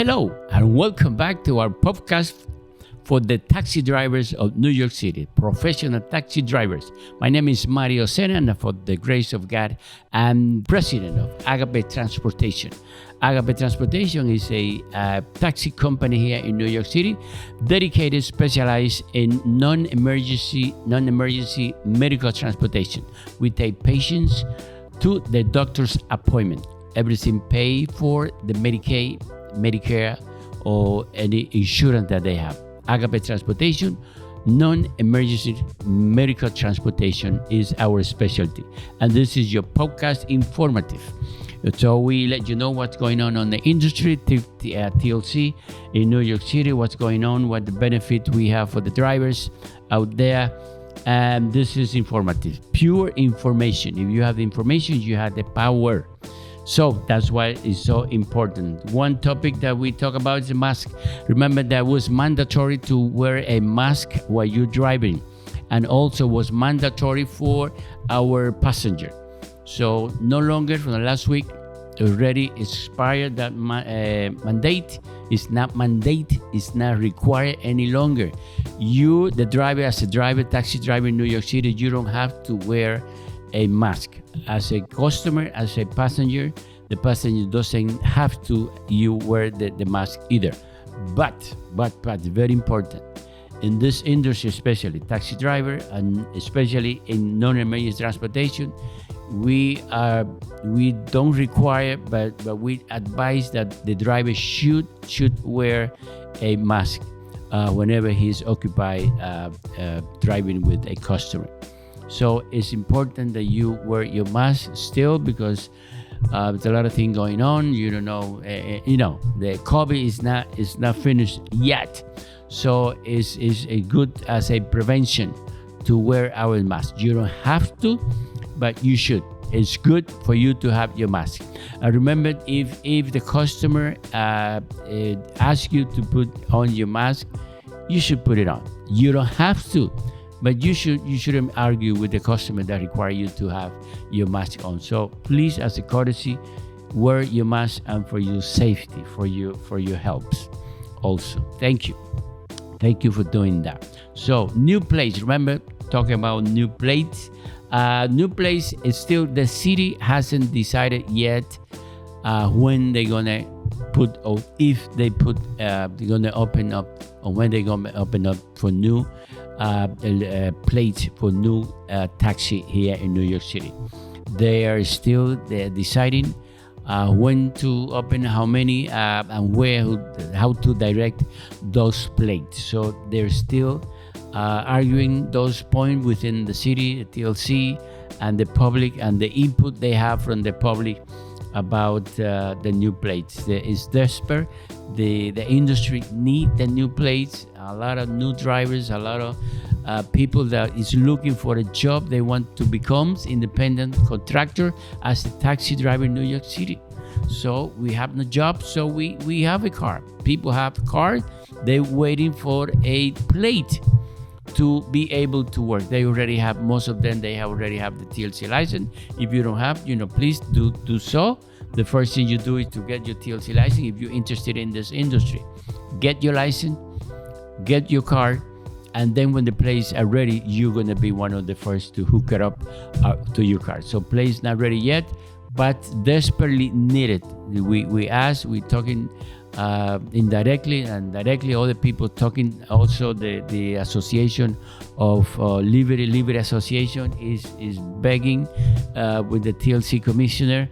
Hello, and welcome back to our podcast for the taxi drivers of New York City, professional taxi drivers. My name is Mario Sena, and for the grace of God, I'm president of Agape Transportation. Agape Transportation is a taxi company here in New York City, dedicated, specialized in non-emergency medical transportation. We take patients to the doctor's appointment. Everything paid for the Medicaid, Medicare, or any insurance that they have. Agape Transportation, non-emergency medical transportation is our specialty. And this is your podcast informative. So we let you know what's going on the industry, TLC in New York City, what's going on, what the benefit we have for the drivers out there. And this is informative, pure information. If you have the information, you have the power. So that's why it's so important. One topic that we talk about is a mask. Remember that it was mandatory to wear a mask while you're driving, and also was mandatory for our passenger. So no longer from the last week, already expired that mandate. It's not required any longer. You, the driver, as a driver, taxi driver in New York City, you don't have to wear a mask. As a customer, as a passenger, the passenger doesn't have to you wear the mask either. But very important in this industry, especially taxi driver, and especially in non-emergency transportation, we don't require, but we advise that the driver should wear a mask whenever he's occupied driving with a customer. So it's important that you wear your mask still, because there's a lot of things going on. You don't know, the COVID is not finished yet. So it's a good as a prevention to wear our mask. You don't have to, but you should. It's good for you to have your mask. And remember, if the customer asks you to put on your mask, you should put it on. You don't have to. But you shouldn't argue with the customer that require you to have your mask on. So please, as a courtesy, wear your mask, and for your safety, for your helps also. Thank you for doing that. So new plates. Remember, talking about new plates. New plates is still, the city hasn't decided yet when they're gonna put, or if they put, they're gonna open up, or when they're gonna open up for new plates for new taxi here in New York City. They're deciding when to open, how many, and where, how to direct those plates. So they're still arguing those points within the city, the TLC, and the public, and the input they have from the public about the new plates. It's desperate. The industry need the new plates. A lot of new drivers, a lot of people that is looking for a job. They want to become independent contractor as a taxi driver in New York City. So we have no job, so we have a car. People have cars. They're waiting for a plate to be able to work. They already have, most of them, they already have the TLC license. If you don't have, please do so. The first thing you do is to get your TLC license if you're interested in this industry. Get your license, get your card, and then when the plates are ready, you're going to be one of the first to hook it up to your car. So plates not ready yet, but desperately needed. We're talking indirectly and directly, other people talking. Also the association of Liberty Association is begging with the TLC commissioner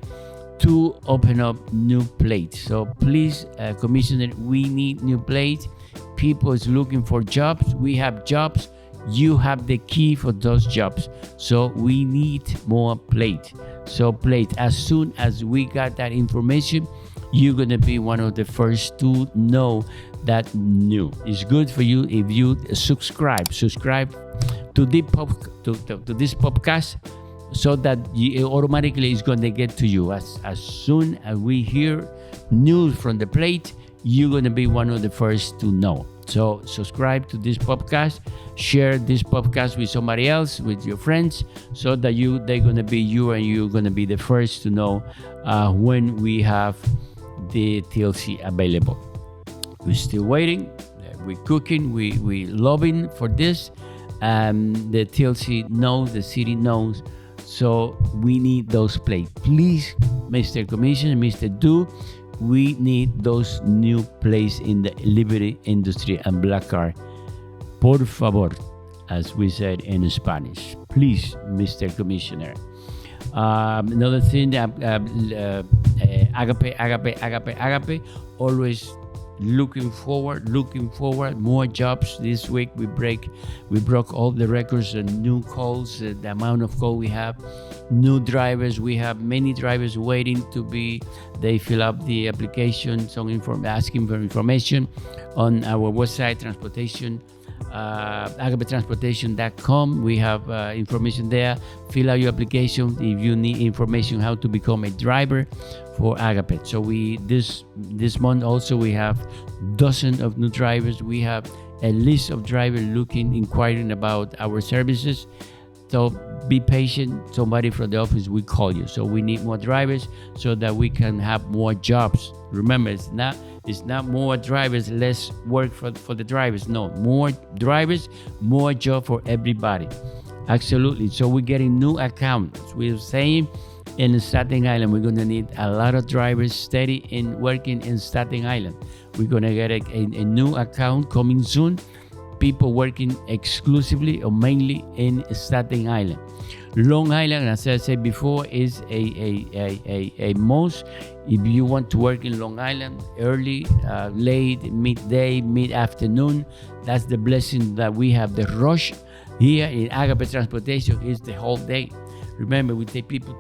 to open up new plates. So please, commissioner, we need new plates. People is looking for jobs. We have jobs. You have the key for those jobs. So we need more plate. So plate, as soon as we got that information, you're going to be one of the first to know that new. It's good for you if you subscribe to this podcast, so that it automatically is going to get to you. As soon as we hear news from the plate, you're going to be one of the first to know. So subscribe to this podcast, share this podcast with somebody else, with your friends, so that they're going to be you're going to be the first to know when we have the TLC available. We're still waiting. We're cooking. We lobbying for this. The TLC knows, the city knows. So we need those plates. Please, Mr. Commissioner, Mr. Du, we need those new plates in the Liberty Industry and Black Car. Por favor, as we said in Spanish. Please, Mr. Commissioner. Another thing, Agape, always looking forward, more jobs. This week we broke all the records and new calls, the amount of call we have, new drivers. We have many drivers waiting they fill up the application, asking for information on our website, transportation, agapetransportation.com. We have information there. Fill out your application if you need information how to become a driver for Agape. So this month also we have dozens of new drivers. We have a list of drivers inquiring about our services. So be patient. Somebody from the office will call you. So we need more drivers so that we can have more jobs. Remember, it's not more drivers, less work for the drivers. No, more drivers, more job for everybody. Absolutely. So we're getting new accounts. We're saying in Staten Island, we're going to need a lot of drivers steady in working in Staten Island. We're going to get a new account coming soon. People working exclusively or mainly in Staten Island. Long Island, as I said before, is a must. If you want to work in Long Island, early, late, midday, mid-afternoon, that's the blessing that we have. The rush here in Agape Transportation is the whole day. Remember, we take people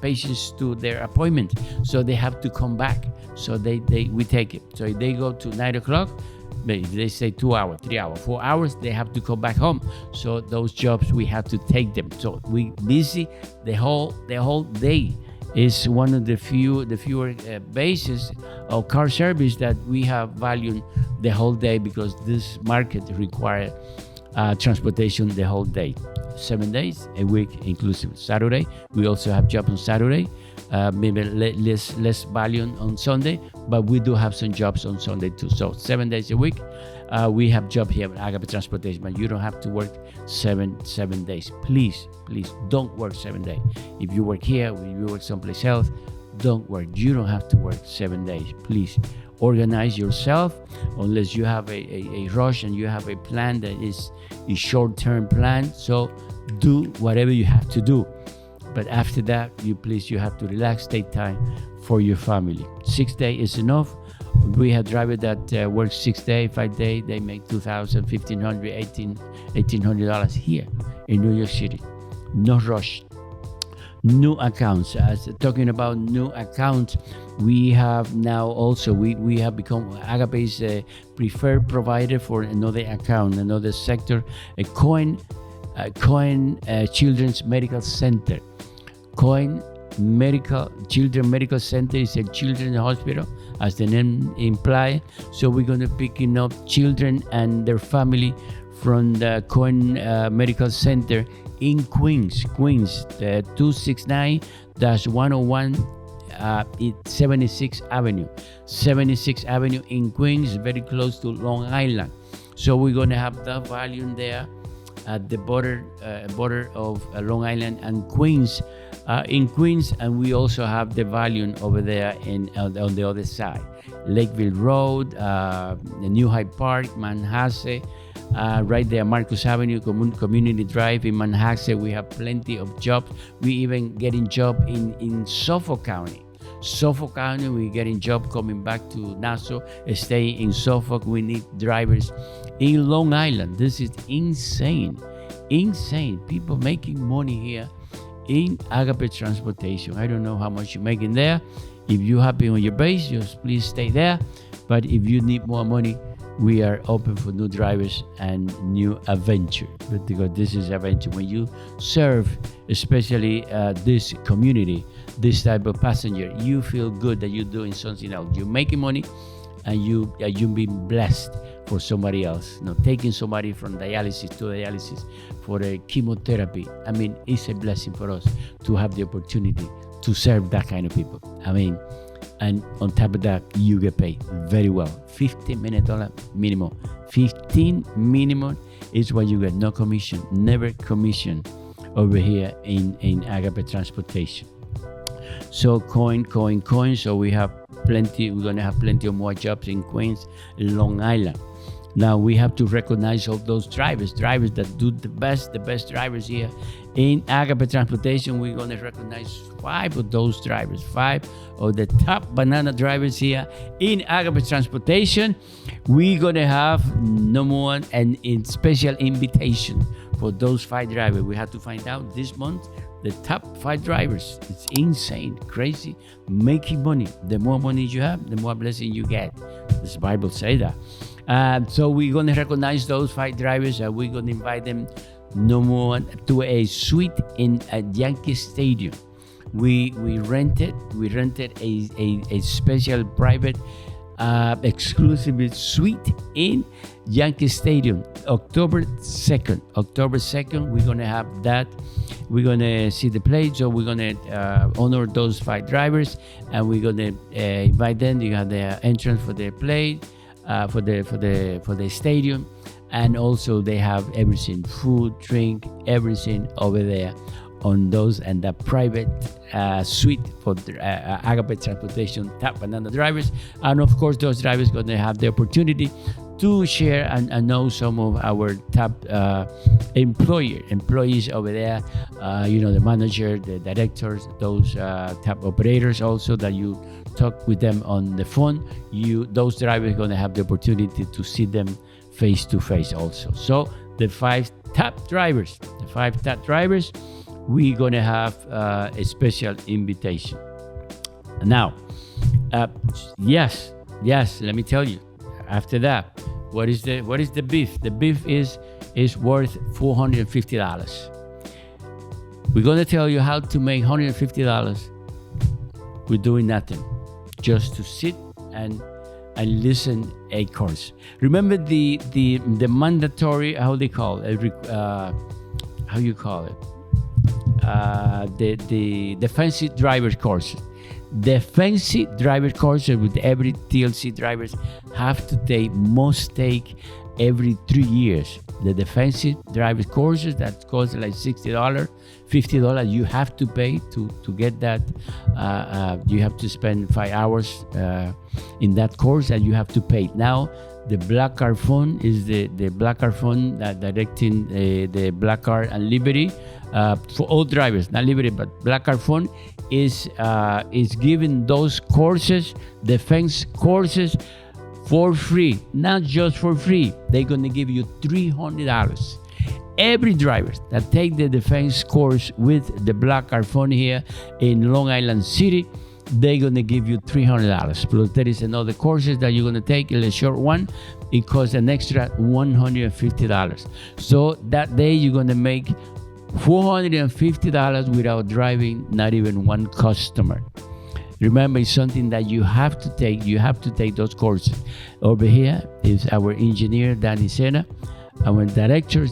patients to their appointment, so they have to come back. So we take it. So if they go to 9 o'clock, if they say 2 hours, 3 hours, 4 hours, they have to come back home. So those jobs, we have to take them. So we busy the whole day. Is one of the fewer bases of car service that we have valued the whole day, because this market requires transportation the whole day. 7 days a week inclusive. Saturday, we also have jobs on Saturday. Maybe less volume on Sunday, but we do have some jobs on Sunday too. So 7 days a week, we have job here at Agape Transportation, but you don't have to work seven days. Please don't work 7 days. If you work here, if you work someplace else, don't work. You don't have to work 7 days. Please organize yourself, unless you have a rush and you have a plan that is a short-term plan. So do whatever you have to do. But after that, you have to relax, take time for your family. 6 days is enough. We have drivers that work 6 days, 5 days. They make $2,000, $1,500, $1,800 here in New York City. No rush. New accounts. As talking about new accounts, we have now also we have become Agape's preferred provider for another account, another sector, a Cohen Children's Medical Center. Cohen Children's Medical Center is a children's hospital, as the name implies. So we're going to picking up children and their family from the Cohen Medical Center in Queens, 269-101 76th Avenue in Queens, very close to Long Island. So we're going to have that volume there at the border of Long Island and Queens, in Queens, and we also have the volume over there on the other side, Lakeville Road, the New Hyde Park, Manhasset, right there, Marcus Avenue, Community Drive in Manhasset. We have plenty of jobs. We even getting job in Suffolk County. We're getting job coming back to Nassau, staying in Suffolk. We need drivers in Long Island. This is insane. People making money here in Agape Transportation. I don't know how much you're making there. If you're happy on your base, just please stay there. But if you need more money, we are open for new drivers and new adventure. Because this is adventure. When you serve, especially this community, this type of passenger, you feel good that you're doing something else. You're making money, and you've been blessed for somebody else. Taking somebody from dialysis to dialysis for a chemotherapy. I mean, it's a blessing for us to have the opportunity to serve that kind of people. I mean, And on top of that, you get paid very well. $15 minimum. 15 minimum is what you get. No commission, never commission over here in Agape Transportation. So coin. So we have plenty. We're gonna have plenty of more jobs in Queens, Long Island. Now we have to recognize all those drivers that do the best drivers here in Agape Transportation. We're gonna recognize 5 of those drivers, 5 of the top banana drivers here in Agape Transportation. We're gonna have no more and in special invitation for those 5 drivers. We have to find out this month the top 5 drivers. It's insane, crazy, making money. The more money you have, the more blessing you get. The Bible say that. So we're going to recognize those 5 drivers, and we're going to invite them no more to a suite in a Yankee Stadium. We rented a special private exclusive suite in Yankee Stadium. October 2nd, we're going to have that. We're going to see the plate, so we're going to honor those 5 drivers, and we're going to invite them. You have the entrance for the plate, for the stadium, and also they have everything, food, drink, everything over there on those and the private suite for the, Agape Transportation top banana drivers. And of course, those drivers going to have the opportunity to share and know some of our top employees over there. The manager, the directors, those top operators also that you talk with them on the phone. Those drivers are going to have the opportunity to see them face to face also. So the 5 top drivers, we're going to have a special invitation. Now, yes, let me tell you. After that, what is the beef? The beef is worth $450. We're going to tell you how to make $150 with doing nothing, just to sit and listen a course. Remember the mandatory, how they call it, how you call it, the defensive driver courses. Defensive driver courses with every TLC drivers must take every 3 years. The defensive driver courses that cost like $60, $50, you have to pay to get that. You have to spend 5 hours in that course, and you have to pay. Now the Black Card Fund is the Black Card Fund that directing the Black Card and Liberty for all drivers, not Liberty but Black Card Fund is giving those courses, defense courses, for free. Not just for free, they're going to give you $300. Every driver that take the defense course with the Black Card Fund here in Long Island City, they're going to give you $300. Plus there is another courses that you're going to take, a short one. It costs an extra $150. So that day you're going to make $450 without driving not even one customer. Remember, it's something that you have to take. You have to take those courses. Over here is our engineer, Danny Sena. Our director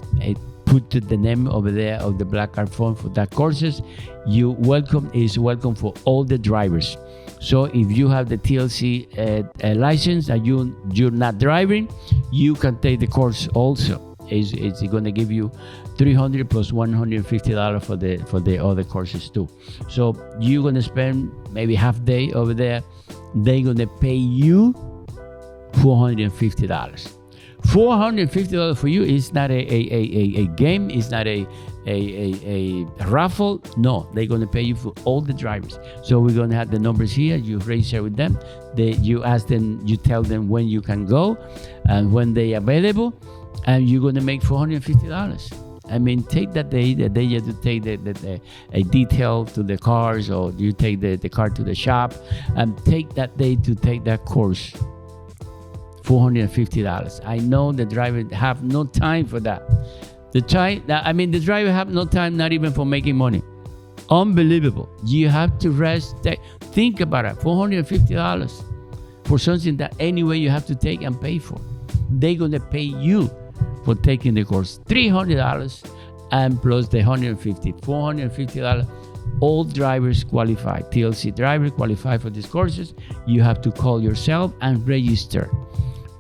put the name over there of the Black Card Fund for that courses. Is welcome for all the drivers. So if you have the TLC license and you're not driving, you can take the course also. It's going to give you $300 plus $150 for the other courses too. So you're going to spend maybe half day over there. They're going to pay you $450. $450 for you is not a game. It's not a raffle. No, they're going to pay you for all the drivers. So we're going to have the numbers here. You register with them. You ask them. You tell them when you can go and when they're available. And you're going to make $450. I mean, take that day you have to take a detail to the cars, or you take the car to the shop, and take that day to take that course. $450. I know the driver have no time for that. The driver have no time, not even for making money. Unbelievable. You have to rest. Think about it. $450 for something that anyway you have to take and pay for. They're going to pay you for taking the course $300 and plus the $150, $450 All drivers qualify. TLC drivers qualify for these courses. You have to call yourself and register.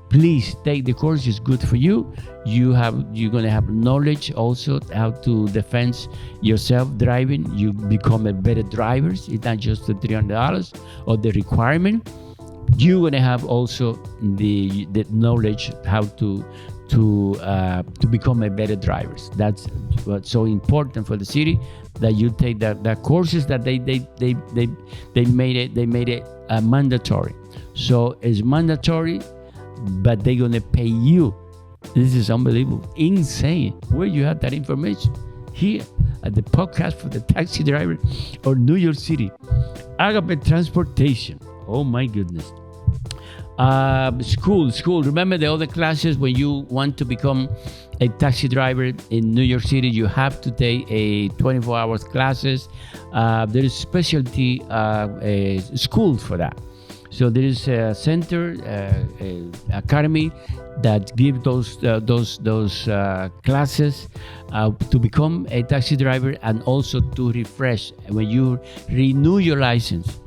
Please take the course. It's good for you. You're going to have knowledge also how to defend yourself driving. You become a better driver. It's not just the $300 or the requirement. You're going to have also the knowledge how to become a better driver. That's what's so important for the city, that you take that courses that they made it mandatory. So it's mandatory, but they're gonna pay you. This is unbelievable, insane. Where you have that information? Here at the podcast for the taxi driver or New York City. Agape Transportation. Oh my goodness. School. Remember the other classes when you want to become a taxi driver in New York City, you have to take a 24 hours classes. There is specialty schools for that. So there is a center, academy that give those classes to become a taxi driver, and also to refresh. When you renew your license,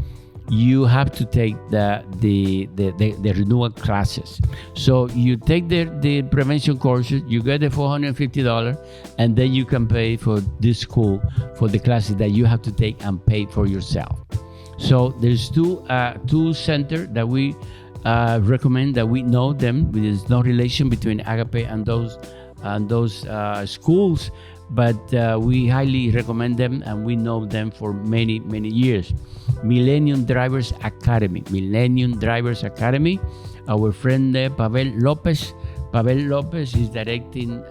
you have to take the renewal classes. So you take the prevention courses, you get the $450, and then you can pay for this school for the classes that you have to take and pay for yourself. So there's two centers that we recommend, that we know them. There's no relation between Agape and those schools, but we highly recommend them, and we know them for many years. Millennium Drivers Academy. Our friend Pavel Lopez is directing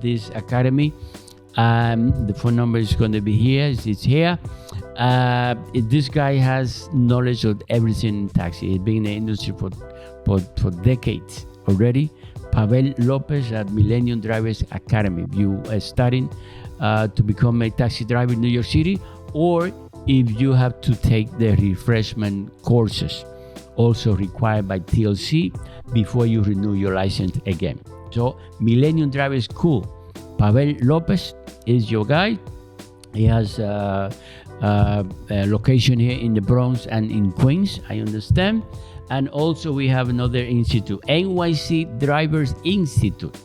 this academy. The phone number is going to be here. It's here. This guy has knowledge of everything in taxi. He's been in the industry for decades already. Pavel Lopez at Millennium Drivers Academy. If you are studying to become a taxi driver in New York City, or if you have to take the refreshment courses, also required by TLC, before you renew your license again. So Millennium Drivers School. Pavel Lopez is your guy. He has a location here in the Bronx and in Queens, I understand. And also we have another institute, NYC Drivers Institute.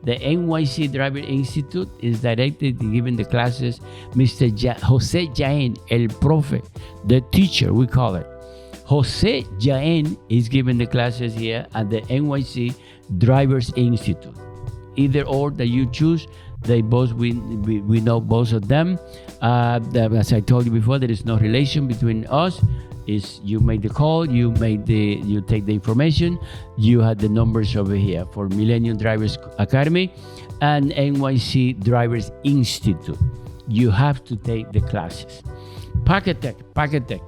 The NYC Driver Institute is directed, giving the classes, Mr. Jose Jaén, El Profe, the teacher, we call it. Jose Jaén is giving the classes here at the NYC Drivers Institute. Either or that you choose, they both, we know both of them. As I told you before, there is no relation between us. Is you make the call, you take the information. You have the numbers over here for Millennium Drivers Academy and NYC Drivers Institute. You have to take the classes. Packetek.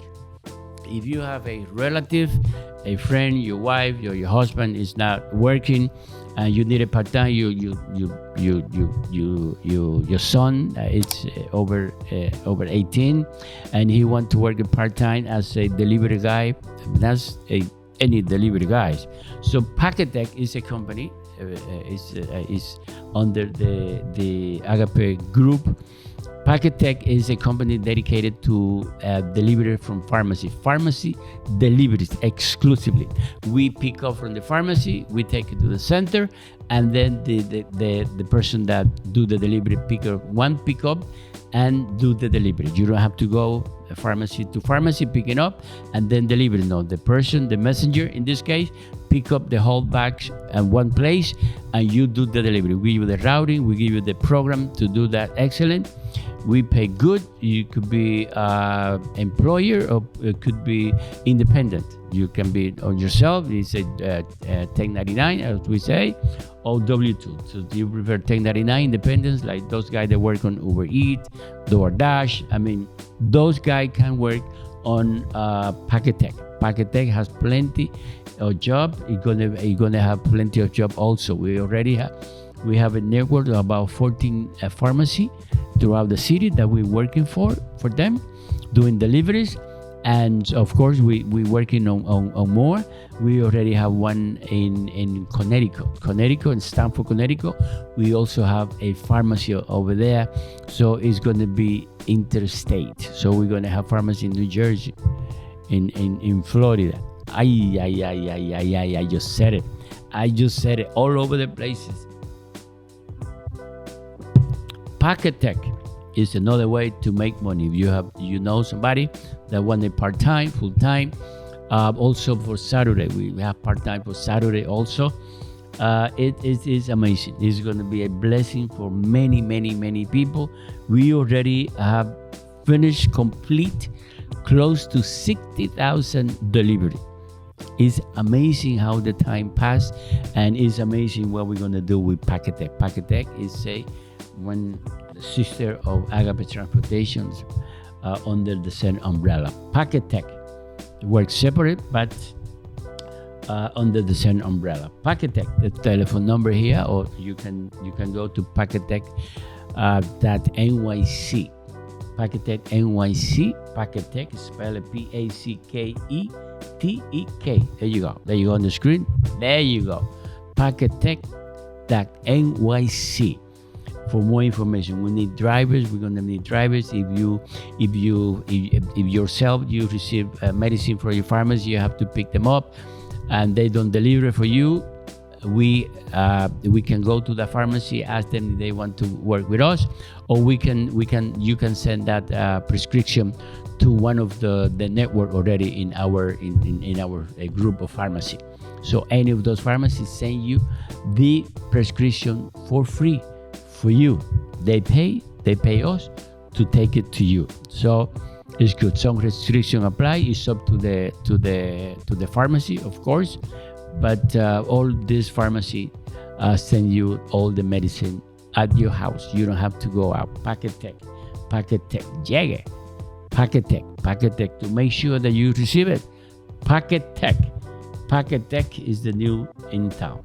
If you have a relative, a friend, your wife, your husband is not working, and you need a part-time, your son is over 18, and he want to work a part-time as a delivery guy. That's any delivery guys. So Packetek is a company, is under the Agape group. Packetek is a company dedicated to delivery from pharmacy deliveries exclusively. We pick up from the pharmacy, we take it to the center, and then the person that do the delivery pick up and do the delivery. You don't have to go pharmacy to pharmacy picking up and then deliver. No, the messenger in this case, pick up the whole bags at one place, and you do the delivery. We give you the routing, we give you the program to do that. Excellent. We pay good. You could be employer, or it could be independent. You can be on yourself. It's a 1099, as we say, or W2. So you prefer 1099 independence, like those guys that work on Uber Eats, DoorDash. I mean, those guys can work on Packetek. Packetek has plenty of job. You're gonna have plenty of job also. We have a network of about 14 pharmacy throughout the city that we're working for them, doing deliveries. And of course, we're working on more. We already have one in Connecticut, in Stamford, Connecticut. We also have a pharmacy over there. So it's going to be interstate. So we're going to have pharmacy in New Jersey, in Florida. I just said it. I just said it all over the places. Packetek is another way to make money. If you know somebody that want a part-time, full-time, also for Saturday, we have part-time for Saturday also. It is amazing. It's going to be a blessing for many people. We already have finished complete close to 60,000 delivery. It's amazing how the time passed, and it's amazing what we're going to do with Packetek. Packetek is one sister of Agape Transportations under the same umbrella. Packetek works separate, but under the same umbrella. Packetek, the telephone number here, or you can go to Packetek .nyc. Packetek NYC. Packetek, spell it Packetek. There you go on the screen. There you go. Packetek.nyc. For more information, we need drivers. We're going to need drivers. If yourself you receive medicine from your pharmacy, you have to pick them up, and they don't deliver for you. We can go to the pharmacy, ask them if they want to work with us, or you can send that prescription to one of the network already in our group of pharmacy. So any of those pharmacies send you the prescription for free. For you, they pay us to take it to you. So it's good. Some restriction apply. It's up to the pharmacy, of course, but all this pharmacy send you all the medicine at your house. You don't have to go out. Packetek, llegue. Packetek to make sure that you receive it. Packetek is the new in town.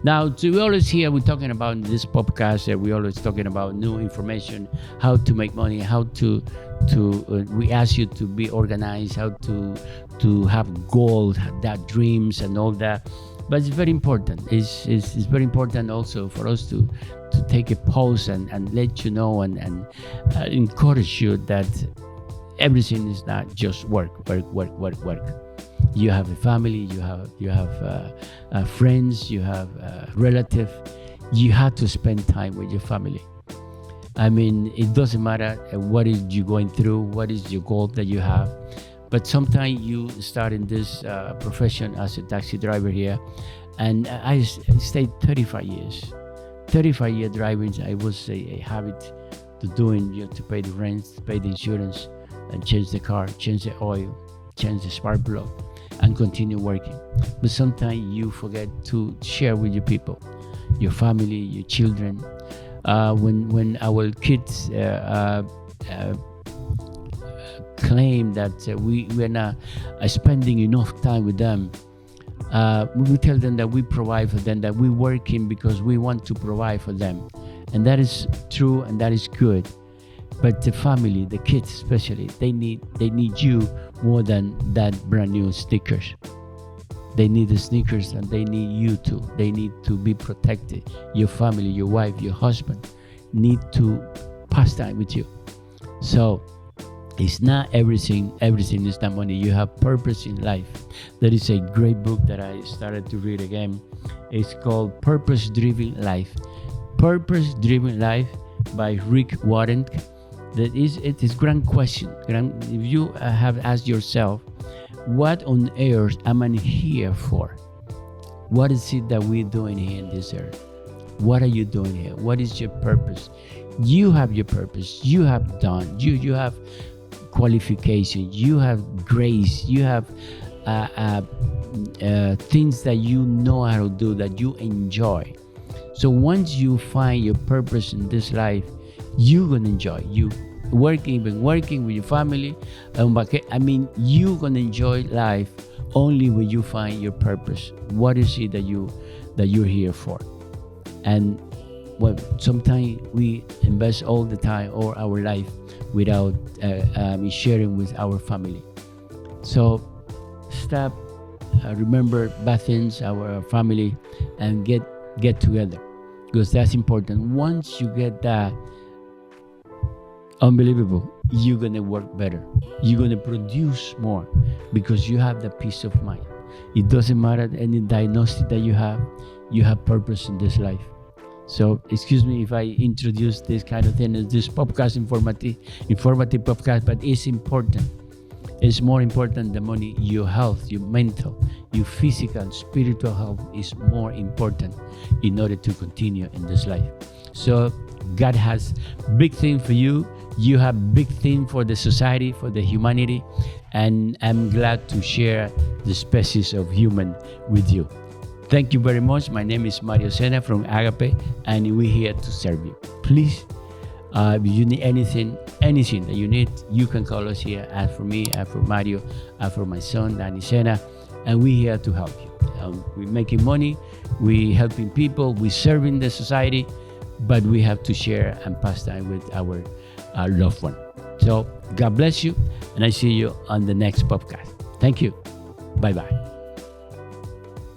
Now, we always hear, we're talking about in this podcast, we're always talking about new information, how to make money, how to we ask you to be organized, how to have goals, that dreams and all that. But it's very important. It's very important also for us to take a pause and let you know and encourage you that everything is not just work. You have a family, you have friends, you have relatives. You have to spend time with your family. I mean, it doesn't matter what is you going through, what is your goal that you have. But sometimes you start in this profession as a taxi driver here, and I stayed 35 years. 35 years driving, I was a habit to doing, to pay the rent, pay the insurance, and change the car, change the oil, change the spark plug, and continue working. But sometimes you forget to share with your people, your family, your children. When our kids claim that we're not spending enough time with them, we tell them that we provide for them, that we're working because we want to provide for them. And that is true, and that is good. But the family, the kids especially, they need you more than that brand new sneakers. They need the sneakers, and they need you too. They need to be protected. Your family, your wife, your husband need to pass time with you. So it's not everything is not money. You have purpose in life. There is a great book that I started to read again. It's called Purpose Driven Life. Purpose Driven Life by Rick Warren. It is grand question. If you have asked yourself, what on earth am I here for? What is it that we're doing here in this earth? What are you doing here? What is your purpose? You have your purpose. You have done. You have qualification. You have grace. You have things that you know how to do, that you enjoy. So once you find your purpose in this life, you're going to enjoy. You working with your family. You're going to enjoy life only when you find your purpose. What is it that you're here for? And sometimes we invest all the time or our life without sharing with our family. So stop, remember bad things, our family, and get together, because that's important. Once you get that, unbelievable, you're gonna work better. You're gonna produce more because you have the peace of mind. It doesn't matter any diagnosis that you have purpose in this life. So excuse me if I introduce this kind of thing as this podcast, informative podcast, but it's important. It's more important than money. Your health, your mental, your physical, spiritual health is more important in order to continue in this life. So God has big thing for you. You have big thing for the society, for the humanity, and I'm glad to share the species of human with you. Thank you very much. My name is Mario Sena from Agape, and we're here to serve you. Please, if you need anything that you need, you can call us here. Ask for me, ask for Mario, ask for my son, Danny Sena, and we're here to help you. We're making money, we're helping people, we're serving the society, but we have to share and pass time with our loved one. So God bless you, and I see you on the next podcast. Thank you. Bye-bye.